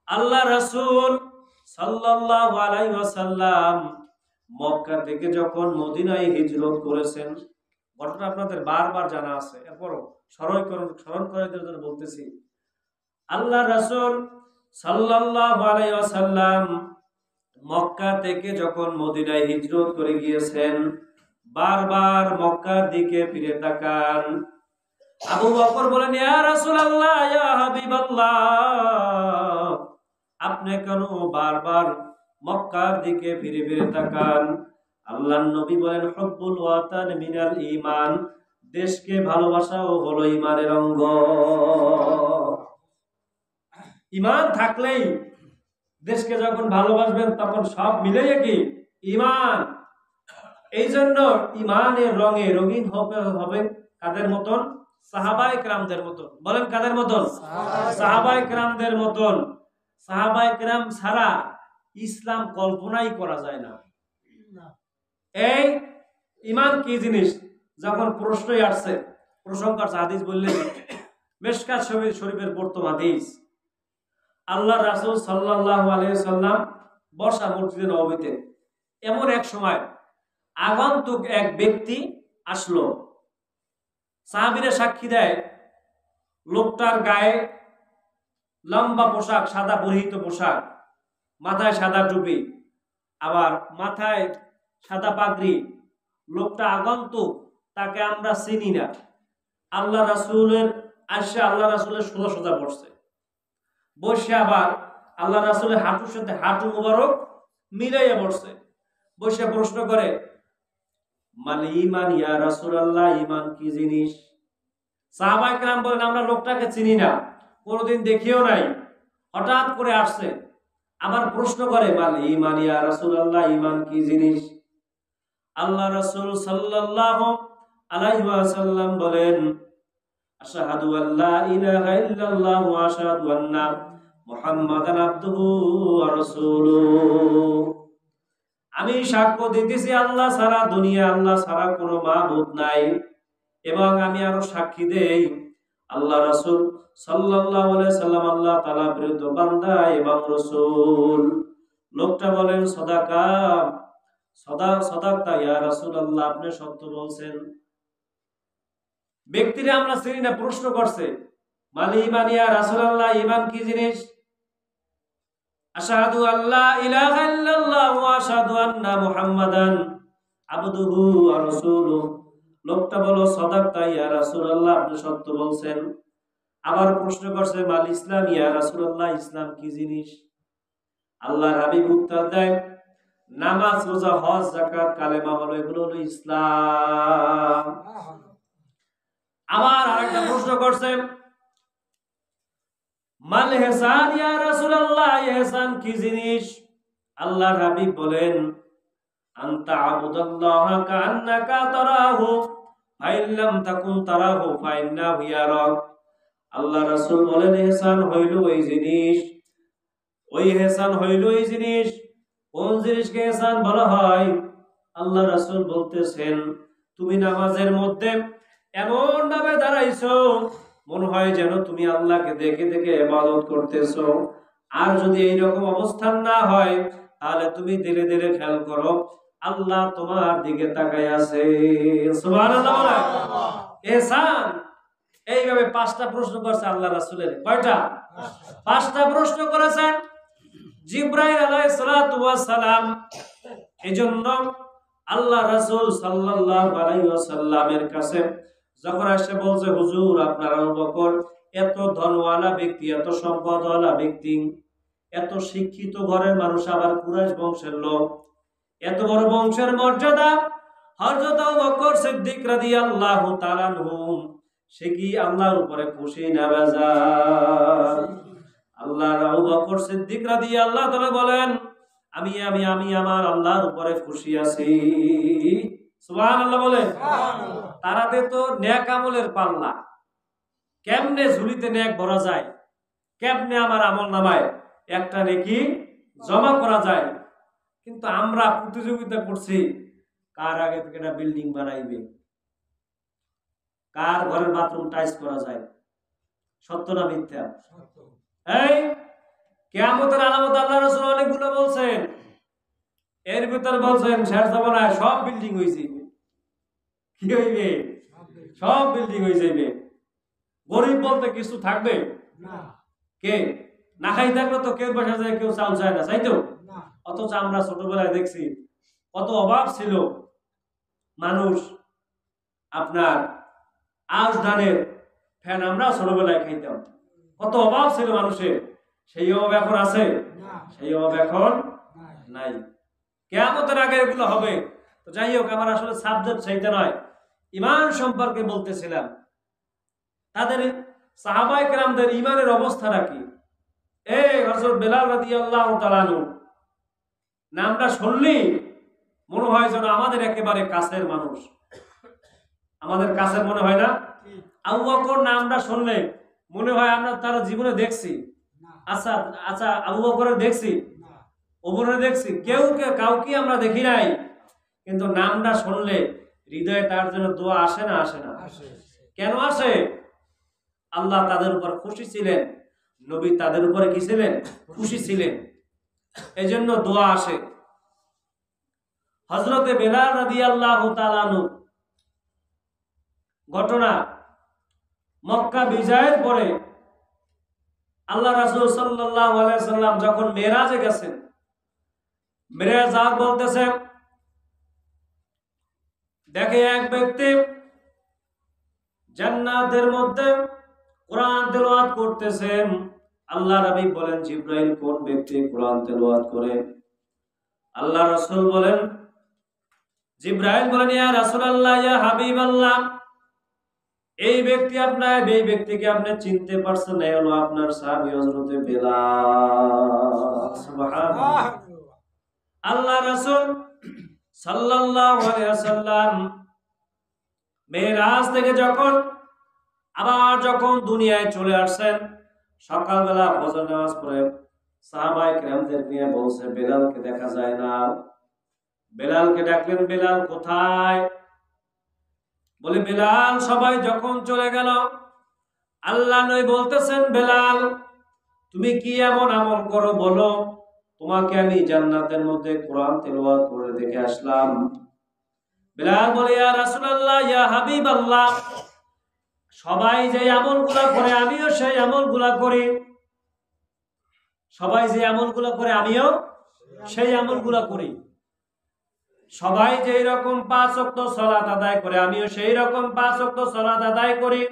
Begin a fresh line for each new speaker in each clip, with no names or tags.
আল্লাহ রাসূল সাল্লাল্লাহু আলাইহি ওয়াসাল্লাম মক্কা থেকে যখন মদিনায় হিজরত করেছেন, ঘটনা আপনাদের বারবার জানা আছে, এরপরও স্মরণ করে দেওয়ার জন্য বলতেছি। আল্লাহ রাসূল সাল্লাল্লাহু আলাইহি ওয়াসাল্লাম মক্কা থেকে যখন মদিনায় হিজরত করে গিয়েছেন, বারবার মক্কার দিকে ফিরে তাকান। আবু বকর বলেন, ইয়া রাসূলুল্লাহ, ইয়া হাবিবাল্লাহ, আপনি কেন বারবার মক্কার দিকে ফিরে ফিরে তাকান? আল্লাহর নবী বলেন, হুব্বুল ওয়াতান মিনাল ঈমান, দেশকে ভালোবাসাও হলো ঈমানের অঙ্গ। ঈমান থাকলেই দেশকে যখন ভালোবাসবেন তখন সব মিলেই কি ঈমান। এই জন্য ঈমানের রঙে রঙিন হবে কাদের মতন? সাহাবায়ে কেরামদের মতন। বলেন কাদের মতন? সাহাবায়ে কেরামদের মতন। সাহাবায়ে কেরাম ছাড়া ইসলাম কল্পনাই করা যায় না। এই ঈমান কি জিনিস যখন প্রশ্নই আসছে, প্রসঙ্গ আসছে, হাদিস বললেন মিশকাত শরীফের প্রথম হাদিস, আল্লাহ রাসূল সাল্লাল্লাহু আলাইহি সাল্লাম বসা মসজিদে নববীতে। এমন এক সময় আগন্তুক এক ব্যক্তি আসলো। সাহাবীরা সাক্ষী দেয়, লোকটার গায়ে লম্বা পোশাক, সাদা পরিহিত পোশাক, মাথায় সাদা টুপি, আবার মাথায় সাদা পাগড়ি। লোকটা আগন্তুক, তাকে আমরা চিনি না। আল্লাহ রাসূলের আল্লাহ রাসূলের সোজা সোজা বসছে, বসে আবার আল্লাহ রাসূলের হাঁটুর সাথে হাঁটু মুবারক মিলাইয়া বসছে। বসে প্রশ্ন করে, মাল ঈমান ইয়া রাসূলুল্লাহ, ঈমান কি জিনিস? সাহাবায়ে কেরাম বলেন, আমরা লোকটাকে চিনি না, কোনোদিন দেখিও নাই, হঠাৎ করে আসছে। আবার প্রশ্ন করে, মাল ঈমান ইয়া রাসূলুল্লাহ, ঈমান কি জিনিস? আল্লাহ রাসূল সাল্লাল্লাহু আলাইহি ওয়াসাল্লাম বলেন, আশহাদু আল্লা ইলাহা ইল্লাল্লাহ ওয়া আশহাদু আন্না মুহাম্মাদান আবদুহু ওয়া রাসূলুহু। আমি সাক্ষ্য দিতেছি আল্লাহ ছাড়া, দুনিয়া আল্লাহ ছাড়া কোনো মাবুদ নাই, এবং আমি আরো সাক্ষী দেই আল্লাহ রাসূল সাল্লাল্লাহু আলাইহি সাল্লাম আল্লাহ তাআলা প্রেরিত বান্দা এবং রাসূল। লোকটা বলেন, সদাকতা ইয়া রাসূলুল্লাহ, আপনি সত্য বলছেন। ব্যক্তিরা আমরা চিনি না, প্রশ্ন করছে, মাল ঈমান ইয়া রাসূলুল্লাহ, ঈমান কি জিনিস? আশহাদু আল্লা ইলাহা ইল্লাল্লাহ ওয়া আশহাদু আন্না মুহাম্মাদান আবদুহু ওয়া রাসূলুহু। লোকটা বলো, সাদাকতা ইয়া রাসূলুল্লাহ, আপনি সত্য বলছেন। আবার প্রশ্ন করছে, মাল ইসলাম ইয়া রাসূলুল্লাহ, ইসলাম কি জিনিস? আল্লাহর হাবিব উত্তর দেয়, নামাজ, রোজা, হজ, যাকাত, কালেমা হলো, এগুলো হলো ইসলাম। আবার আরেকটা প্রশ্ন করছে, মাল ইহসান ইয়া রাসূলুল্লাহ, ইহসান কি জিনিস? আল্লাহর হাবিব বলেন, আনতা আবুদাল্লাহা কাআন্নাকা তারাহু ফাইন লাম তাকুন তারাহু ফাইন্নাহু ইয়ারাক। আল্লাহ রাসূল বলেন, ইহসান হইল ওই জিনিস, ওই ইহসান হইল ওই জিনিস। কোন জিনিসকে ইহসান বলা হয়? আল্লাহ রাসূল বলতেছেন, তুমি নামাজের মধ্যে এমন ভাবে দাঁড়াইছো মনে হয় যেন তুমি আল্লাহকে দেখে দেখে ইবাদত করতেছো। আর যদি এইরকম অবস্থান না হয়, তাহলে তুমি দিলে দিলে খেয়াল করো, আল্লাহ তোমার দিকে তাকায় আছে। সুবহানাল্লাহ বলে ইহসান। এইভাবে পাঁচটা প্রশ্ন করছে আল্লাহ রাসূলের। কয়টা? পাঁচটা প্রশ্ন করেছেন জিবরাইল আলাইহিস সালাতু ওয়াস সালাম। এজন্য আল্লাহ রাসূল সাল্লাল্লাহু আলাইহি ওয়াসাল্লামের কাছে যখন এসে বলছে, হুজুর, আপনার আবু বকর এত ধনওয়ালা ব্যক্তি, এত সম্পদওয়ালা ব্যক্তি, এত শিক্ষিত ঘরের মানুষ, আবার কুরাইশ বংশের লোক, এত বড় বংশের মর্যাদা, হযরত আবু বকর সিদ্দিক রাদিয়াল্লাহু তাআলা আনহু, সে কি আল্লাহর উপরে খুশি না বেজার? আল্লাহর আবু বকর সিদ্দিক রাদিয়াল্লাহু তাআলা বলেন, আমি আমি আমি আমার আল্লাহর উপরে খুশি আছি। সুবহানাল্লাহ বলেন। তারাতে তো নেক আমলের পাল্লা, কেমনে ঝুলিতে নেক ভরা যায়, কেমনে আমার আমল নামায় একটা নেকি জমা করা যায়। কিন্তু আমরা প্রতিযোগিতা করছি, কার আগে থেকে একটা বিল্ডিং বানাইবে, কার ঘরের বাথরুম টাইলস করা যায়। সত্য না মিথ্যা? এই কিয়ামতের আলামত আল্লাহ রাসূল অনেকগুলো বলছেন, এর ভিতর বলছেন শেষ জামানায় সব বিল্ডিং হইছে। কি হইবে? সব বিল্ডিং হয়ে যাবে। গরিব বলতে কিছু থাকবে না। কে না খাই থাকলে তো কেউ বসে যায়, কেউ চাল চায় না, চাইতো। অথচ আমরা ছোটবেলায় দেখছি কত অভাব ছিল। মানুষ আপনার আজ ধানের ফ্যান আমরা ছোটবেলায় খাইতাম, কত অভাব ছিল মানুষের। সেই অভাব এখন আছে? সেই অভাব এখন নাই। কিয়ামতের আগে এগুলো হবে। তো যাই হোক, আমার আসলে সাবজেক্ট সেইটা নয়, ঈমান সম্পর্কে বলতেছিলাম। তাদের সাহাবায়ে কেরামদের ঈমানের অবস্থাটা কি? হযরত বেলাল রাদিয়াল্লাহু তাআলা আনহু নামটা শুনলেই মনে হয় যেন আমাদের একেবারে কাছের মানুষ, আমাদের কাছের মনে হয় না? আবু বকর নামটা শুনলে মনে হয় আমরা তার জীবনে দেখছি। আচ্ছা আচ্ছা, আবু বকরের দেখছি, ওমরের দেখছি, কাউকে আমরা দেখি নাই, কিন্তু নামটা শুনলে হৃদয়ে তার জন্য দোয়া আসে না? আসে না? কেন আসে? আল্লাহ তাদের উপর খুশি ছিলেন, নবী তাদের উপরে কি ছিলেন? খুশি ছিলেন, এই জন্য দোয়া আসে। হযরতে বেলাল রাদিয়াল্লাহু তাআলা আনহু ঘটনা, মক্কা বিজয়ের পরে আল্লাহ রাসূল সাল্লাল্লাহু আলাইহি ওয়াসাল্লাম যখন মেরাজে গেছেন, মেরাজ বলতেছে, দেখে এক ব্যক্তি জান্নাতের মধ্যে কোরআন তেলাওয়াত করতেছেন। আল্লাহ নবী বলেন, জিবরাইল কোন ব্যক্তি কোরআন তেলাওয়াত করে? আল্লাহ রাসূল বলেন, জিবরাইল বলেন, ইয়া রাসূলুল্লাহ, ইয়া হাবিবাল্লাহ, এই ব্যক্তিকে আপনি চিনতে পারছেন, এই হলো আপনার সাহাবী হযরতে বেলাল। সুবহানাল্লাহ। আল্লাহ রাসূল সাল্লাল্লাহু আলাইহি ওয়াসাল্লাম মেরাজ থেকে যখন দুনিয়ায় চলে আসছেন, সকালবেলা ফজর নামাজ পড়ে সাহাবায়ে কেরামদের নিয়ে বলছে, বেলালকে দেখা যায় না। বেলালকে ডাকলেন, বেলাল কোথায়? বলে, বেলাল সবাই যখন চলে গেল, আল্লাহ নবী বলতেছেন, বেলাল তুমি কি এমন আমল করো বলো, তোমাকে আমি জান্নাতের মধ্যে কোরআন তেলাওয়াত করে দেখে আসলাম। বেলাল বলে, ইয়া রাসূলুল্লাহ, ইয়া হাবিবাল্লাহ, সবাই যে আমলগুলা করে আমিও সেই আমলগুলা করি। সবাই যে আমলগুলা করে আমিও সেই আমলগুলা করি। সবাই যেই রকম 5 ওয়াক্ত সালাত আদায় করে আমিও সেই রকম 5 ওয়াক্ত সালাত আদায় করি।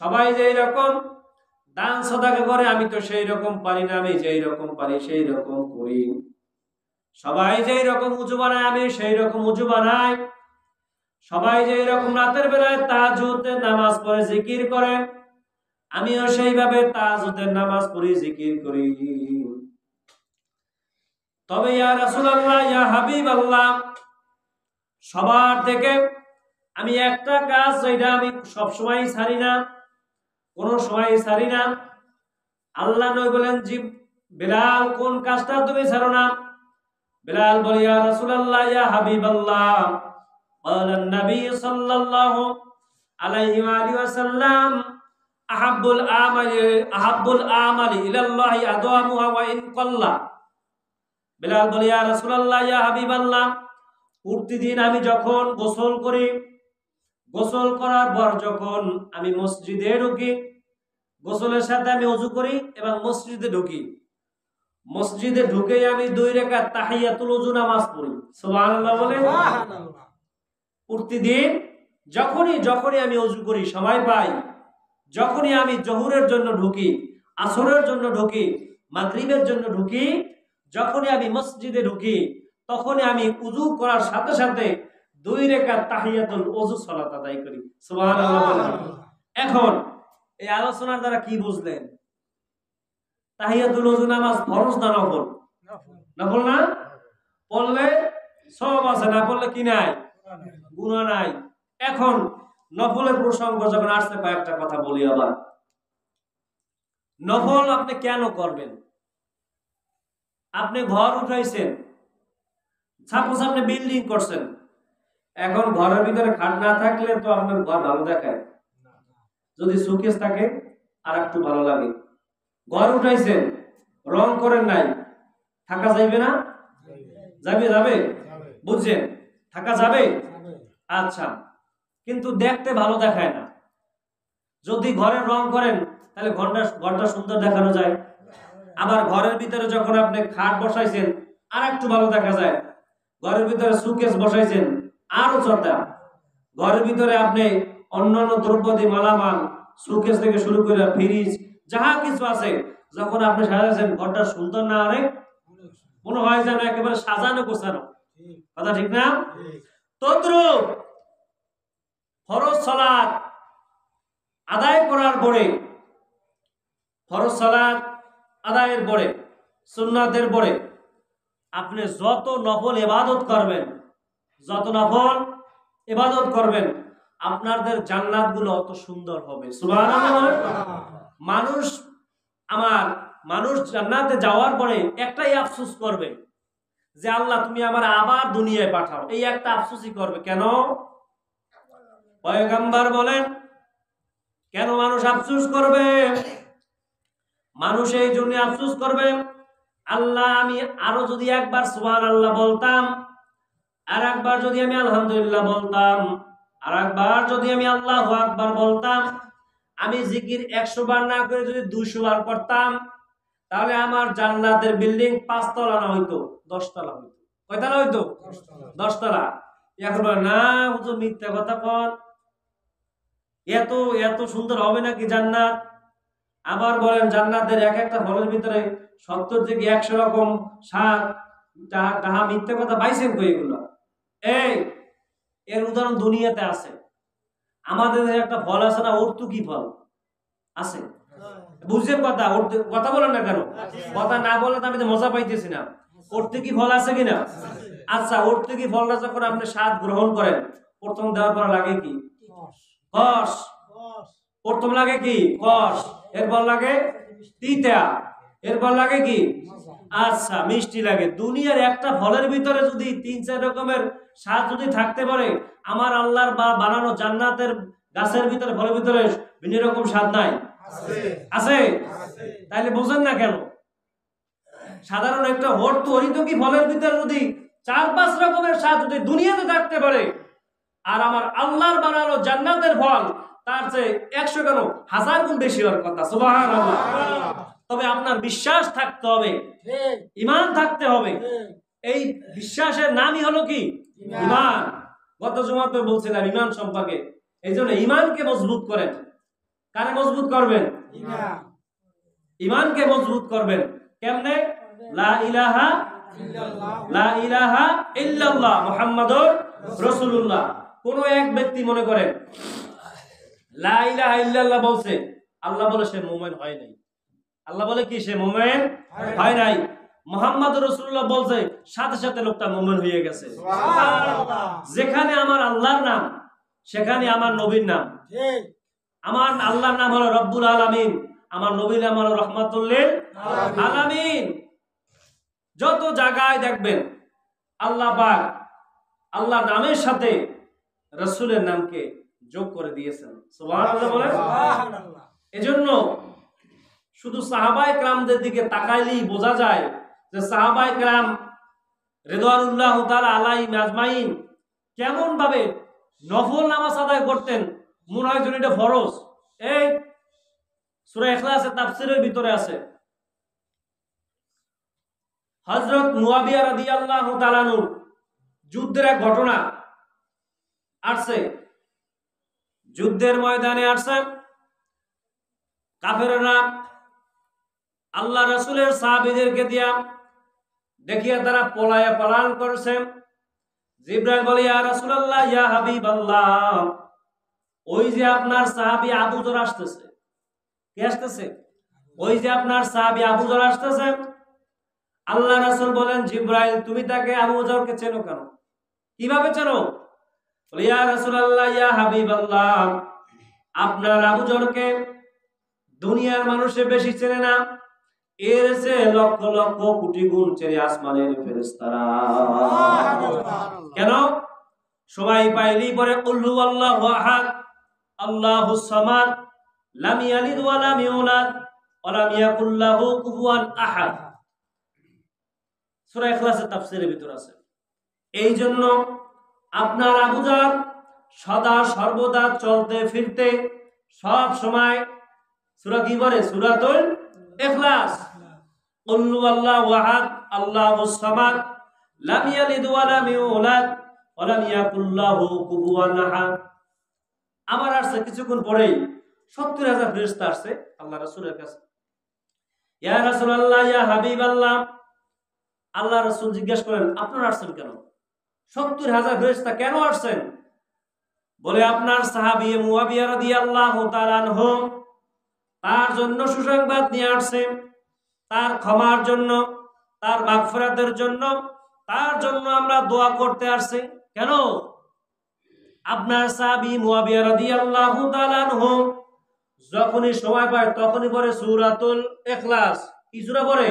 সবাই যেই রকম দান সদকা করে আমি তো সেই রকম পারি না, আমি যেই রকম পারি সেই রকম করি। সবাই যেই রকম উযু বানায় আমি সেই রকম উযু বানাই। সবাই যেই রকম রাতের বেলায় তাহাজ্জুদের নামাজ পড়ে জিকির করে আমিও সেইভাবে তাহাজ্জুদের নামাজ পড়ি, জিকির করি। তবে ইয়া রাসূলুল্লাহ, ইয়া হাবিবাল্লাহ, সবার থেকে আমি একটা কাজ, যেটা আমি সব সময় ছাড়ি না, কোন সময় ছাড়ি না। আল্লাহ নবী বলেন, বেলাল কোন কাজটা তুমি ছাড়ো না? বেলাল বলে, ইয়া রাসূলুল্লাহ, ইয়া হাবিবাল্লাহ, قال النبي صلى الله عليه وآله وسلم أحب الأعمال إلى الله أدومها وإن قل। বেলাল বলে, ইয়া রাসূলুল্লাহ, ইয়া হাবিবাল্লাহ, প্রতিদিন আমি যখন গোসল করি, গোসল করার পর যখন আমি মসজিদে ঢুকি, গোসলের সাথে আমি ওযু করি এবং মসজিদে ঢুকি, মসজিদে ঢুকে আমি 2 রাকাত তাহিয়াতুল ওযু নামাজ পড়ি। সুবহানাল্লাহ বলে। প্রতিদিন যখনই আমি ওযু করি, সময় পাই, যখনই আমি জোহরের জন্য ঢুকি, আসরের জন্য ঢুকি, মাগরিবের জন্য ঢুকি, যখনই আমি মসজিদে ঢুকি, তখনই আমি ওযু করার সাথে সাথে 2 রাকাত তাহিয়াতুল ওযু সালাত আদায় করি। সুবহানাল্লাহ। এখন এই আলোচনার দ্বারা কি বুঝলেন? তাহিয়াতুল ওযু নামাজ ফরজ না নফল? নফল না? পড়লে সওয়াব আছে, না পড়লে কি নাই? গুনাহ নাই। এখন নফলের প্রসঙ্গ যখন আসছে, কয়েকটা কথা বলি। আবার নফল আপনি কেন করবেন? আপনি ঘর উঠাইছেন, সাপোজ আপনি বিল্ডিং করছেন, এখন ঘরের ভিতরে খাট না থাকলে তো আপনার ঘর ভালো দেখায়, যদি শোকেস থাকে আর একটু ভালো লাগে। ঘর উঠাইছেন, রং করেন নাই, থাকা যাইবে না? যাবে যাবে, বুঝছেন? থাকা যাবে। আচ্ছা, কিন্তু দেখতে ভালো দেখায় না। যদি ঘরের রং করেন তাহলে ঘরটা সুন্দর দেখানো যায়। আবার ঘরের ভিতরে যখন আপনি খাট বসাইছেন আর একটু ভালো দেখা যায়। ঘরের ভিতরে সুকেস বসাইছেন আরো চটা। ঘরের ভিতরে আপনি অন্যান্য দ্রব্যাদি মালামাল সুকেস থেকে শুরু করে ফ্রিজ যাহা কিছু আছে যখন আপনি সাজাচ্ছেন ঘরটা সুন্দর না অনেক মনে হয় যেন একেবারে সাজানো গোছানো। কথা ঠিক না? তদ্রূপ ফরজ সালাত আদায় করার পরে, ফরজ সালাত আদায়ের পরে, সুন্নাতের পরে আপনি যত নফল ইবাদত করবেন, যত নফল ইবাদত করবেন আপনাদের জান্নাতগুলো অত সুন্দর হবে। সুবহানাল্লাহ। মানুষ জান্নাতে যাওয়ার পরে একটাই আফসোস করবে যে আল্লাহ তুমি আমার আবার দুনিয়ায় পাঠাও, এই একটা আফসোসই করবে। কেন? পয়গম্বর বলেন কেন মানুষ আফসোস করবে? মানুষ এই জন্য আফসোস করবে, আল্লাহ আমি আরো যদি একবার সুবহানাল্লাহ বলতাম, আর একবার যদি আমি আলহামদুলিল্লাহ বলতাম, আর একবার যদি আমি আল্লাহু আকবার বলতাম, আমি জিকির 100 বার না করে যদি 200 বার করতাম, তাহলে আমার জান্নাতের বিল্ডিং 5 তলা না হইতো 10 তলা হইতো। কয় তলা হইতো? 10 তলা। এখন না হুজুর মিথ্যা কথা কন, এত এত সুন্দর হবে নাকি জান্নাত? আবার বলেন জান্নাতের এক একটা ফলের ভিতরে 70 থেকে 100 রকম স্বাদ, তাহা মিথ্যা কথা পাইছেন কই এগুলো? এর উদাহরণ দুনিয়াতে আছে। আমাদের একটা ফল আছে না, অর্তুকি ফল আছে, বুঝছেন কথা? কথা বলেন না কেন? কথা না বলে তো আমি তো মজা পাইতেছি না। অর্তুকি ফল আছে কিনা? আচ্ছা, অর্তুকি ফলটা যখন আপনি স্বাদ গ্রহণ করেন প্রথম দেওয়ার পর লাগে কি? কষ। প্রথম লাগে কি? কষ। এরপর লাগে তিতা, এরপর লাগে কি? আচ্ছা, মিষ্টি লাগে। দুনিয়ার একটা ফলের ভিতরে যদি 3-4 রকমের স্বাদ যদি থাকতে পারে, আমার আল্লাহর বানানো জান্নাতের গাছের ভিতরে ফলের ভিতরে বিভিন্ন রকম স্বাদ নাই? আছে। তাইলে বুঝেন না কেন? সাধারণ একটা হরিতকি ফলের ভিতরে যদি 4-5 রকমের স্বাদ যদি দুনিয়াতে থাকতে পারে, আর আমার আল্লাহর বানানো জান্নাতের ফল তার চেয়ে 100 কেন 1000 গুণ বেশি হওয়ার কথা। সুবহানাল্লাহ। তবে আপনার বিশ্বাস থাকতে হবে, ঈমান থাকতে হবে। এই বিশ্বাসের নামই হলো কি? ঈমান। গত জুমাতে বলছিলাম ঈমান সম্পর্কে। এই জন্য ঈমানকে মজবুত করেন। কারে মজবুত করবেন? ঈমানকে মজবুত করবেন। কেমনে? লা ইলাহা ইল্লাল্লাহ মুহাম্মাদুর রাসূলুল্লাহ। কোন এক ব্যক্তি মনে করেন লা ইলাহা ইল্লাল্লাহ বলছে, আল্লাহ বলে সে মুমিন হয় নাই। আল্লাহ বলে কি? সে মুমিন হয় নাই। মুহাম্মাদুর রাসূলুল্লাহ বলছে, সাথে সাথে লোকটা মুমিন হয়ে গেছে। সুবহানাল্লাহ। যেখানে আমার আল্লাহর নাম সেখানে আমার নবীর নাম। আমার আল্লাহর নাম হলো রব্বুল আলামিন, আমার নবীর নাম হলো রাহমাতুল লিল আলামিন। যত জায়গায় দেখবেন আল্লাহ পাক আল্লাহ নামের সাথে রাসূলের নামকে যোগ করে দিয়েছেন। সুবহানাল্লাহ বলেন। এজন্য শুধু সাহাবায়ে কেরামদের দিকে তাকাইলেই বোঝা যায় যে সাহাবায়ে কেরাম রিদওয়ানুল্লাহ তাআলা আলাইহিম আজমাইন কেমন ভাবে নফল নামাজ আদায় করতেন। মনে হয় যেন এটা ফরজ। এই সূরা ইখলাসের তাফসীরের ভিতরে আছে, হযরত মুয়াবিয়া রাদিয়াল্লাহু তাআলা আনহু যুদ্ধের এক ঘটনা আসছে। যুদ্ধের ময়দানে আসছে কাফেররা আল্লাহ রাসূলের সাহাবীদেরকে দিয়া দেখিয়া তারা পলায়ন করছে। জিবরাইল বলে, ইয়া রাসূলুল্লাহ, ইয়া হাবিবাল্লাহ, ওই যে আপনার সাহাবী আবু যর আসতেছে। কে আসতেছে? ওই যে আপনার সাহাবী আবু যর আসতেছে। আল্লাহ রাসূল বলেন, জিবরাইল তুমি তাকে আবু যরকে চেনো কেন? কিভাবে চেনো? বলে, ইয়া রাসূলুল্লাহ, ইয়া হাবিবাল্লাহ, আপনার আবু যরকে দুনিয়ার মানুষে বেশি চেনে না, এর চেয়ে লক্ষ লক্ষ কোটি গুণ চেনে আসমানের ফেরেশতারা। কেন? সবাই পাইলেই পরে কুল হুয়াল্লাহু আহাদ, আল্লাহুস সামাদ, লাম ইয়ালিদ ওয়া লাম ইউলাদ ওয়ালাম ইয়াকুল লাহু কুফুয়ান আহাদ। সূরা ইখলাসের তাফসীরের ভিতর আছে। এই জন্য আপনার আবু জাহল সদা সর্বদা চলতে ফিরতে সব সময় সূরা কি বলে? সূরাতুল ইখলাস। কুল হুয়াল্লাহু আহাদ আল্লাহুস সামাদ লাম ইয়ালিদ ওয়া লাম ইউলাদ ওয়া লাম ইয়াকুল লাহু কুফুয়ান আহাদ। আমার আসছে কিছুক্ষণ পরেই ৭০,০০০ ফেরেশতা আসছে আল্লাহ রাসূলের কাছে। ইয়া রাসূলুল্লাহ, ইয়া হাবিবাল্লাহ, আল্লাহ রাসূল জিজ্ঞেস করেন আপনারা আসছেন কেন? ৭০,০০০ ফেরেশতা কেন আসছেন? বলে আপনার সাহাবী মুআবিয়া রাদিয়াল্লাহু তাআলা আনহু তার জন্য সুসংবাদ নিয়ে আসছে, তার ক্ষমার জন্য, তার মাগফিরাতের জন্য, তার জন্য আমরা দোয়া করতে আসছি। কেন? আপনার সাহাবী মুআবিয়া রাদিয়াল্লাহু তাআলা আনহু যখনই সময় পায় তখনই পড়ে সূরাতুল ইখলাস। কি সূরা পড়ে?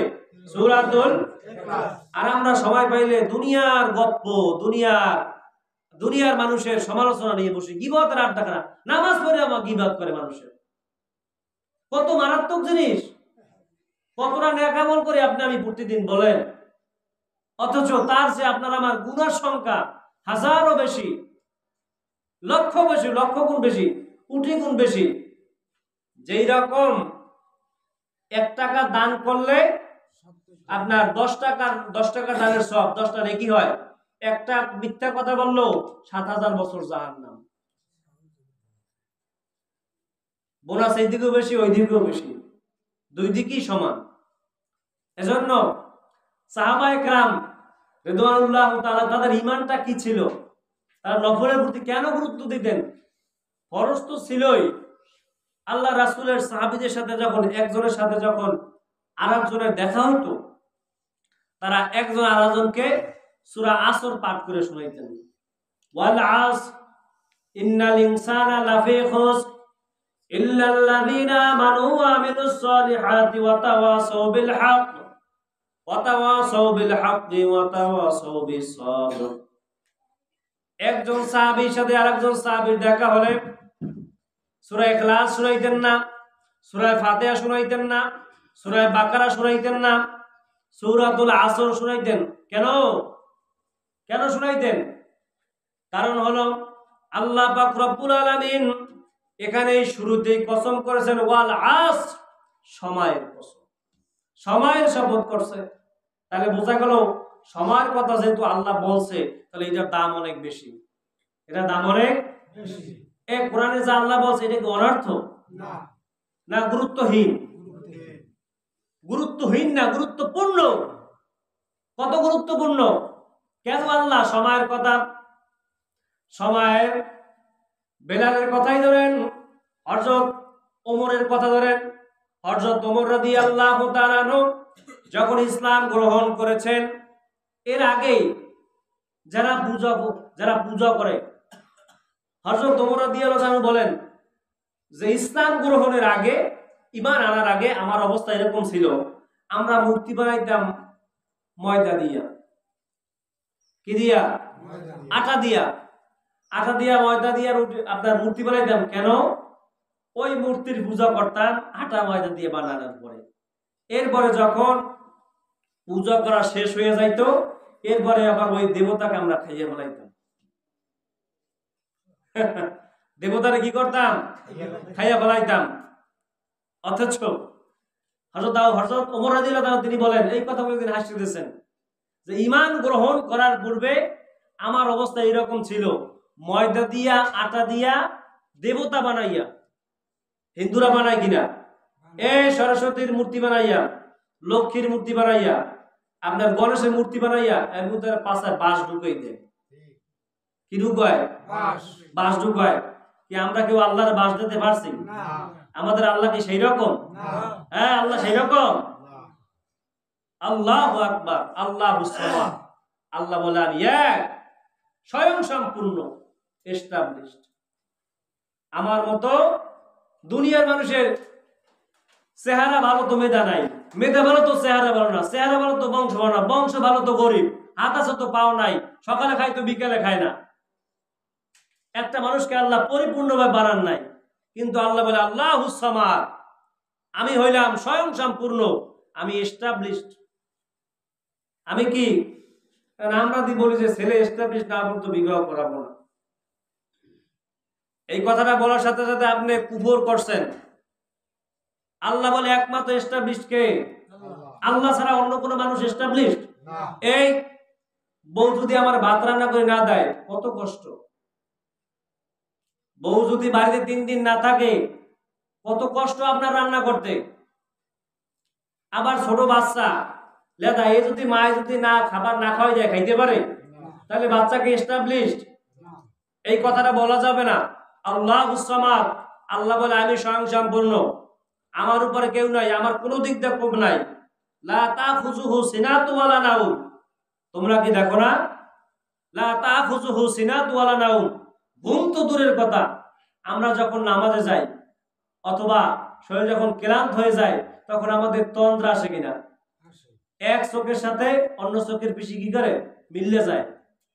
সূরাতুল ইখলাস। আর আমরা সময় পাইলে দুনিয়ার গপ্প, দুনিয়ার মানুষের সমালোচনা নিয়ে বসে গীবতের আড্ডা করা, নামাজ পড়ে আমার গীবত করে মানুষের। কত মারাত্মক জিনিস, কতটা নেক আমল করে আপনি আমি প্রতিদিন বলেন, অথচ তার চেয়ে আপনার আমার গুনার সংখ্যা হাজারো বেশি, লক্ষ গুণ বেশি, কোটি গুণ বেশি। যেই রকম ১ টাকা দান করলে আপনার 10 টাকা দানের সব 10টা নেকি হয়, একটা মিথ্যা কথা বললো ৭,০০০ বছর জাহান্নাম। বোনাস এই দিকেও বেশি, ওই দিকেও বেশি, দুই দিকই সমান। এজন্য সাহাবায়ে কেরাম রিদওয়ানুল্লাহ তাআলা তাদের ঈমানটা কি ছিল, তারা নফলের প্রতি কেন গুরুত্ব দিতেন? ফরজ তো ছিলই। আল্লাহ রাসূলের সাহাবীদের সাথে যখন একজনের সাথে যখন আরেকজনের দেখা হতো, তারা একজন আরেকজনকে সূরা আসর পাঠ করে শোনাইতেন। ওয়াল আসর ইন্নাল ইনসানা লাফি খুসর ইল্লাল্লাযীনা আমানু ওয়া আমিলুস সলিহাতি ওয়া তাওয়াসাউ বিল হক ওয়া তাওয়াসাউ বিল হাক্কি ওয়া তাওয়াসাউ বিস সাবর। একজন সাহাবীর সাথে আরেকজন সাহাবীর দেখা হলে সূরা ইখলাস শুনাইতেন না, সূরা ফাতিহা শুনাইতেন না, সূরা বাকারা শুনাইতেন না, সূরাতুল আসর শুনাইতেন। কেন শুনাইতেন? কারণ হলো আল্লাহ পাক রব্বুল আলামিন এখানে শুরুতেই কসম করেছেন ওয়াল আসর, সময়ের কসম, সময়ের শপথ করছে। তাহলে বোঝা গেল সময়ের কথা যেহেতু আল্লাহ বলছে, তাহলে এটার দাম অনেক বেশি, এটার দাম অনেক বেশি। এই কোরআনে যা আল্লাহ বলছে এটা কি অনর্থ? না গুরুত্বহীন? গুরুত্বহীন না, গুরুত্বপূর্ণ। কত গুরুত্বপূর্ণ! কেন আল্লাহ সময়ের কথা, সময়ের বেলালের কথাই ধরেন, হযরত ওমরের কথা ধরেন। হযরত ওমর রাদিয়াল্লাহু তাআলা আনহু যখন ইসলাম গ্রহণ করেছেন, এর আগে যারা পূজা করে, হযরত ওমর রাদিয়াল্লাহু তাআলা বলেন যে ইসলাম গ্রহণের আগে, ঈমান আনার আগে আমার অবস্থা এরকম ছিল, আমরা মূর্তি বানাইতাম ময়দা দিয়া। কি দিয়া? আটা দিয়া ময়দা দিয়া আপনার মূর্তি বানাইতাম। কেন? ওই মূর্তির পূজা করতাম আটা ময়দা দিয়ে বানানোর পরে। এরপরে যখন পূজা করা শেষ হয়ে যাইত, এরপরে আবার ওই দেবতাকে আমরা খাইয়ে ফেলাইতাম। দেবতারে কি করতাম? খাইয়া ফেলাইতাম। অথচ হযরত ওমর রাদিয়াল্লাহু তাআলা তিনি বলেন, এই কথা বলে তিনি হাসিয়ে দিয়েছেন যে ঈমান গ্রহণ করার পূর্বে আমার অবস্থা এরকম ছিল, ময়দা দিয়া আটা দিয়া দেবতা বানাইয়া, হিন্দুরা বানায় কিনা, সরস্বতীর মূর্তি বানাইয়া, লক্ষ্মীর মূর্তি বানাইয়া, আপনার গণেশের মূর্তি বানাইয়া এর মধ্যে পাশায় বাঁশ ঢুকাই দেয়। কি ঢুকায়? বাঁশ ঢুকায়। কি আমরা কেউ আল্লাহর বাঁশ দিতে পারছি? আমাদের আল্লাহ কি সেই রকম? হ্যাঁ, আল্লাহ সেই রকম। আল্লাহু আকবার, আল্লাহুস সামাদ। আল্লাহ বলে আমি এক, স্বয়ং সম্পূর্ণ, এস্টাবলিশড। আমার মতো দুনিয়ার মানুষের চেহারা ভালো তো মেধা নাই, মেধা ভালো তো চেহারা ভালো না, চেহারা ভালো তো বংশ ভালো না, বংশ ভালো তো গরিব, হাত আছে তো পাও নাই, সকালে খায় তো বিকালে খায় না। একটা মানুষকে আল্লাহ পরিপূর্ণভাবে বানান নাই, কিন্তু আল্লাহ বলে আল্লাহুস সামাদ, আমি হইলাম স্বয়ং সম্পূর্ণ, আমি এস্টাবলিশড। আমি কি, আমরা যদি বলি যে ছেলে এস্টাবলিশ না পর্যন্ত বিবাহ করাবো না, এই কথাটা বলার সাথে সাথে আপনি কুফর করছেন। আল্লাহ বলে একমাত্র এস্টাবলিশ কে? আল্লাহ ছাড়া অন্য কোনো মানুষ এস্টাবলিশ? এই বউ যদি আমার ভাত রান্না করে না দেয় কত কষ্ট, বউ যদি বাড়িতে 3 দিন না থাকে কত কষ্ট আপনার রান্না করতে। আবার ছোট বাচ্চা লেদা, এ যদি মায় যদি না খাবার না খাওয়াই যায় খাইতে পারে, তাহলে বাচ্চাকে এস্টাবলিশড? এই কথাটা বলা যাবে না। আল্লাহুস সামাদ, আল্লাহ বলে আমি স্বয়ং সম্পূর্ণ, আমার উপরে কেউ নাই, আমার কোনো দিক দিয়ে কম নাই। লা তাখুযুহু সিনাতু ওয়ালা নাউম, তোমরা কি দেখো না? লা তাখুযুহু সিনাতু ওয়ালা নাউম, ঘুম তো দূরের কথা, আমরা যখন নামাজে যাই অথবা শরীর যখন ক্লান্ত হয়ে যায় তখন আমাদের তন্দ্রা আসে কিনা? এক চোখের সাথে অন্য চোখের পিছি কি করে মিললে যায়,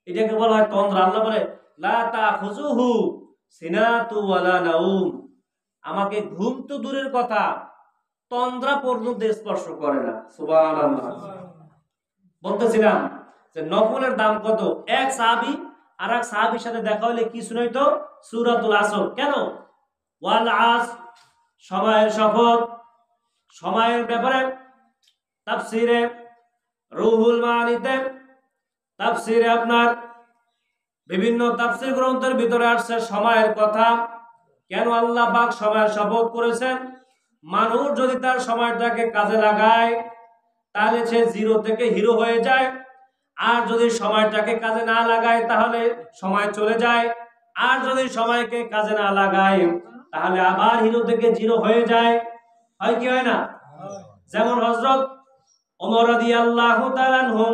এটাকে বলা হয় তন্দ্রা। আল্লাহ বলে লা তাখুযুহু সিনাতু ওয়ালা নাউম, আমাকে ঘুম তো দূরের কথা তন্দ্রা পর্যন্ত স্পর্শ করে না। সুবহানাল্লাহ। বলতেছিলাম যে নফলের দাম কত। এক সাহাবী আর এক সাহাবীর সাথে দেখা হলে কি শুনাইতো? সূরাতুল আসর। কেন? ওয়াল আস, সময়ের শপথ। সময়ের ব্যাপারে তাফসীরে রুহুল মানিতে, তাফসীরে আপনার বিভিন্ন তাফসীর গ্রন্থের ভিতরে আসছে সময়ের কথা। কেন আল্লাহ পাক সময়ের শপথ করেছেন? মানুষ যদি তার সময়টাকে কাজে লাগায় তাহলে সে জিরো থেকে হিরো হয়ে যায়, আর যদি সময়টাকে কাজে না লাগায় তাহলে সময় চলে যায়, আর যদি সময়কে কাজে না লাগায় তাহলে আবার হিরো থেকে জিরো হয়ে যায়। হয় কি হয় না? যেমন হযরত ওমর রাদিয়াল্লাহু তাআলা আনহু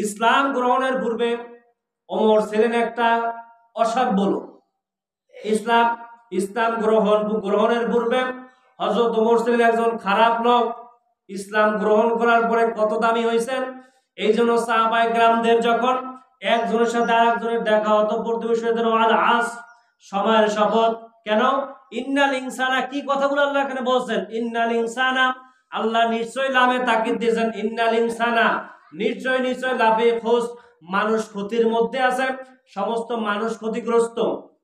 ইসলাম গ্রহণের পূর্বে ওমর ছিলেন একটা অসভ্য লোক। ইসলাম গ্রহণের পূর্বে হযরত ওমর ছিলেন একজন খারাপ লোক। ইসলাম গ্রহণ করার পরে কত দামি হয়েছেন। এই জন্য সাহাবায়ে কেরামদের যখন একজনের সাথে আরেকজনের দেখা হতো প্রতিবেশীদের ওয়াল আস, সময়ের শপথ। কেন? ইন্নাল ইনসানা, কি কথাগুলো আল্লাহ এখানে বলছেন? ইন্নাল ইনসানা, আল্লাহ নিশ্চয় লামে তাকিদ দিয়েছেন। ইন্নাল ইনসানা, নিশ্চয় নিশ্চয় লাফি খুস, মানুষ ক্ষতির মধ্যে আছে। সমস্ত মানুষ ক্ষতিগ্রস্ত,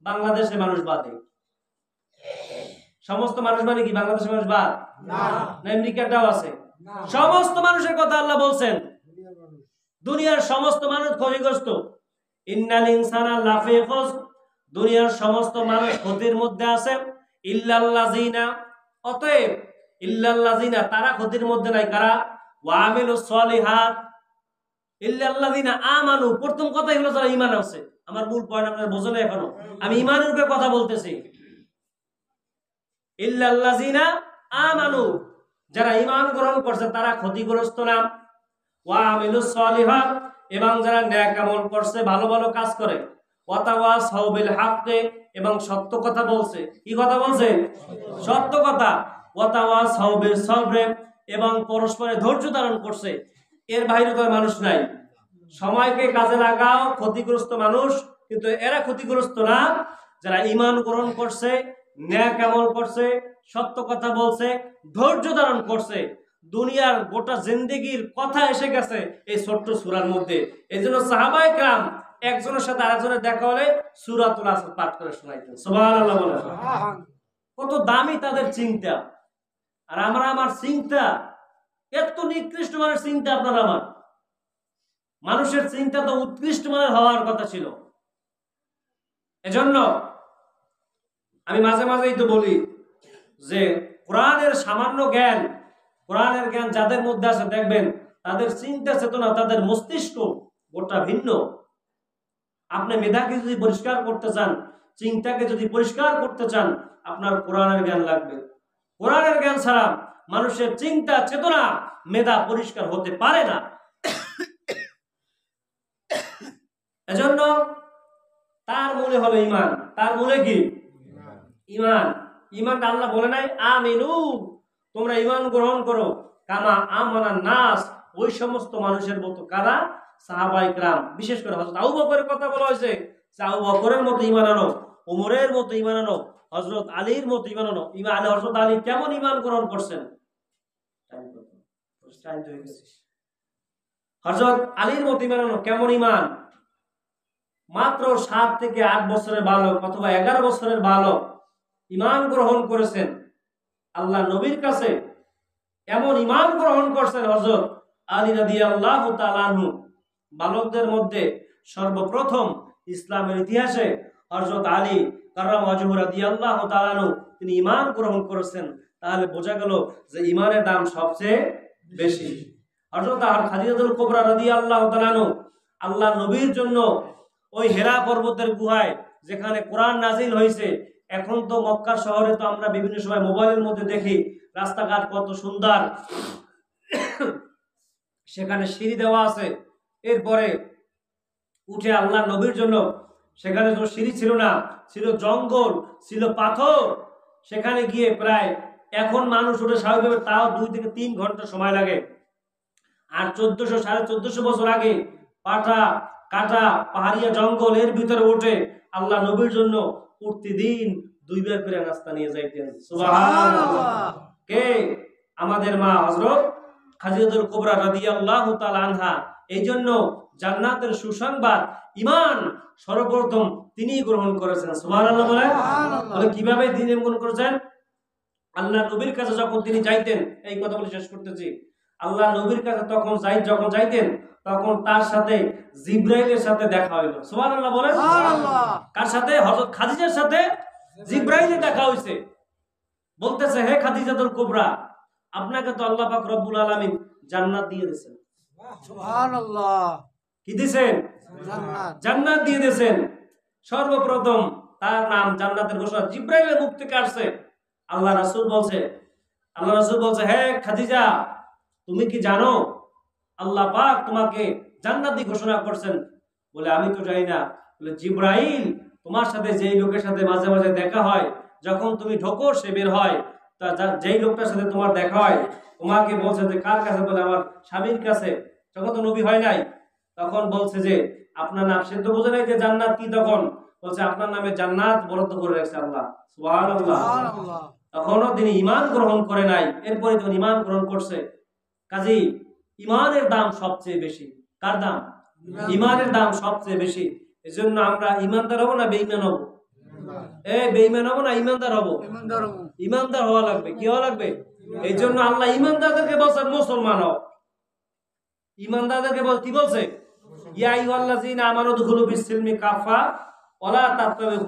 বাংলাদেশের মানুষ বাদে। সমস্ত মানুষ মানে কি বাংলাদেশের মানুষ বাদ? না, আমেরিকাটাও আছে। সমস্ত মানুষের কথা আল্লাহ বলছেন, দুনিয়ার সমস্ত মানুষ ক্ষতিগ্রস্ত। ইন্নাল ইনসানা লাফি খুস, দুনিয়ার সমস্ত মানুষ ক্ষতির মধ্যে আছে। ইল্লাল্লাযিনা, অতএব ইল্লাল্লাযিনা, তারা ক্ষতির মধ্যে নাই। কারা? ওয়া আমিলুস সলিহাত, ইল্লাল্লাযিনা আমানু, প্রথম কথাই হলো যারা ঈমান আছে। আমার মূল পয়েন্ট আপনারা বোঝেন না এখনো, আমি ঈমানের উপরে কথা বলতেছি। ইল্লাল্লাযিনা আমানু, যারা ঈমান গ্রহণ করছে তারা ক্ষতিগ্রস্ত না। ওয়া আমিলুস সলিহাত, এবং যারা নেক আমল করছে, ভালো ভালো কাজ করে। ওয়া তাওয়াসাউ বিল হাক্কি, এবং সত্য কথা বলছে। কি কথা বলছে? সত্য কথা। ওয়া তাওয়াসাউ বিস সবরে, এবং পরস্পরে ধৈর্য ধারণ করছে। এর বাইরে তো মানুষ নাই। সময়কে কাজে লাগাও, ক্ষতিগ্রস্ত মানুষ, কিন্তু এরা ক্ষতিগ্রস্ত না যারা ঈমান গ্রহণ করছে, নেক আমল করছে, সত্য কথা বলছে, ধৈর্য ধারণ করছে। দুনিয়ার গোটা জিন্দেগির কথা এসে গেছে এই ছোট্ট সূরার মধ্যে। এজন্য সাহাবায়ে কেরাম একজনের সাথে আরেকজনের দেখা হলে সূরাতুল আসর পাঠ করে শোনাইতেন। সুবহানাল্লাহ বলেন। কত দামি তাদের চিন্তা, আর আমার চিন্তা এত নিকৃষ্ট মানের চিন্তা। আপনার আমার মানুষের চিন্তা তো উৎকৃষ্ট মানের হওয়ার কথা ছিল। এজন্য আমি মাঝে মাঝেই তো বলি যে কোরআনের সামান্য জ্ঞান, কোরআনের জ্ঞান যাদের মধ্যে আছে দেখবেন তাদের চিন্তা চেতনা, তাদের মস্তিষ্ক গোটা ভিন্ন। আপনি মেধাকে যদি পরিষ্কার করতে চান, চিন্তাকে যদি পরিষ্কার করতে চান, আপনার কোরআনের জ্ঞান লাগবে। কোরআনের জ্ঞান ছাড়া মানুষের চিন্তা চেতনা মেধা পরিষ্কার হতে পারে না। এজন্য তার মূলে হলো ঈমান। তার মূলে কি? ঈমান। ঈমানটা আল্লাহ বলে নাই আমিনু, তোমরা ঈমান গ্রহণ করো, কামা আমানান নাস, ওই সমস্ত মানুষের মতো। কারা? সাহাবায়ে কেরাম। বিশেষ করে হযরত আবু বকরের কথা বলা হয়েছে যে আবু বকরের মতো ঈমান আনো, ওমরের মতো ঈমান আনো, হযরত আলীর মতো ঈমান আনো। হযরত আলী কেমন ঈমান গ্রহণ করছেন টাইম কত? টাইম তো হয়ে গেছে। হযরত আলীর মত ইমান কেমন ইমান? মাত্র 7 থেকে 8 বছরের বালক অথবা 11 বছরের বালক ইমান গ্রহণ করেছেন আল্লাহ নবীর কাছে। এমন ইমান গ্রহণ করছেন হযরত আলী রাদিয়াল্লাহু তাআলা আনহু। বালকদের মধ্যে সর্বপ্রথম ইসলামের ইতিহাসে হযরত আলী কাররামাহু রাদিয়াল্লাহু তাআলা আনহু তিনি ইমান গ্রহণ করেছেন। তাহলে বোঝা গেল যে ইমানের দাম সবচেয়ে বেশি। হযরত খাদিজাতুল কুবরা রাদিয়াল্লাহু তাআলা আনহু আল্লাহ নবীর জন্য ওই হেরা পর্বতের গুহায় যেখানে কোরআন নাজিল হয়েছে, এখন তো মক্কা শহরে তো আমরা বিভিন্ন সময় মোবাইলের মধ্যে দেখি রাস্তাঘাট কত সুন্দর, সেখানে সিঁড়ি দেওয়া আছে। এরপরে উঠে আল্লাহ নবীর জন্য সেখানে তো সিঁড়ি ছিল না, ছিল জঙ্গল, ছিল পাথর। সেখানে গিয়ে প্রায় এখন মানুষ উঠে স্বাভাবিকভাবে তাও 2 থেকে 3 ঘন্টা সময় লাগে। আর 1400-1450 বছর আগে পাটা কাটা পাহাড়িয়া জঙ্গল এর ভিতরে উঠে আল্লাহ নবীর জন্য প্রতিদিন 2 বার করে নাস্তা নিয়ে যাইতেন। সুবহানাল্লাহ। কে? আমাদের মা হযরত খাদিজাতুল কুবরা রাদিয়াল্লাহু তাআলা আনহা। এই জন্য জান্নাতের সুসংবাদ ঈমান সর্বপ্রথম তিনি গ্রহণ করেছেন। সুবহানাল্লাহ বলে। তাহলে কিভাবে তিনি গ্রহণ করেছেন? আল্লাহ নবীর কাছে যখন তিনি যাইতেন, এই কথা বলে শেষ করতেছি, আল্লাহ নবীর কাছে যখন যাইতেন তখন তার সাথে জিবরাইলের সাথে দেখা হইল। সুবহানাল্লাহ বলেন। কার সাথে? হযরত খাদিজার সাথে জিবরাইলের দেখা হইছে। বলতেছে, হে খাদিজাতুল কুবরা, আপনাকে তো আল্লাহ পাক রব্বুল আলামিন জান্নাত দিয়ে দিয়েছেন।
সুবহানাল্লাহ।
কি দিয়েছেন?
জান্নাত।
জান্নাত দিয়ে দিয়েছেন। সর্বপ্রথম তার নাম জান্নাতের ঘোষণা জিবরাইলের মুখ থেকে আসছে। আল্লাহ রাসূল বলছে, হে খাদিজা, তুমি কি জানো আল্লাহ পাক তোমাকে জান্নাত দিয়ে ঘোষণা করছেন? বলে, আমি তো জানি না। বলে, জিবরাইল তোমার সাথে যেই লোকের সাথে মাঝে মাঝে দেখা হয়, যখন তুমি ঢোকো সে বের হয়। তা যেই লোকটার সাথে তোমার দেখা হয় তোমাকে বলছে যে কার কাছে? বলে, আমার স্বামীর কাছে। যখন তো নবী হয় নাই তখন বলছে যে আপনার নাম, সে তো বোঝে নাই যে জান্নাত কি। তখন বলছে আপনার নামে জান্নাত বরাদ্দ করে রাখছে আল্লাহ। সুবহানাল্লাহ। তখনও তিনি ঈমান গ্রহণ করে নাই, এরপরে তিনি ঈমান গ্রহণ করছে। কাজেই ঈমানের দাম সবচেয়ে বেশি। কার দাম? ঈমানের দাম সবচেয়ে বেশি। এজন্য আমরা ঈমানদার হব না বেঈমান হব? বেঈমান হব না ঈমানদার হব? ঈমানদার হওয়া লাগবে। কি হওয়া লাগবে? এই জন্য আল্লাহ ঈমানদারদেরকে বলছেন মুসলমান হও। ঈমানদারদেরকে কি বলছে? ইয়া আইয়ুহাল্লাযীনা আমানু দুখুলু ফিস সিলমি কাফা ওয়া লা তাত্তাবিউ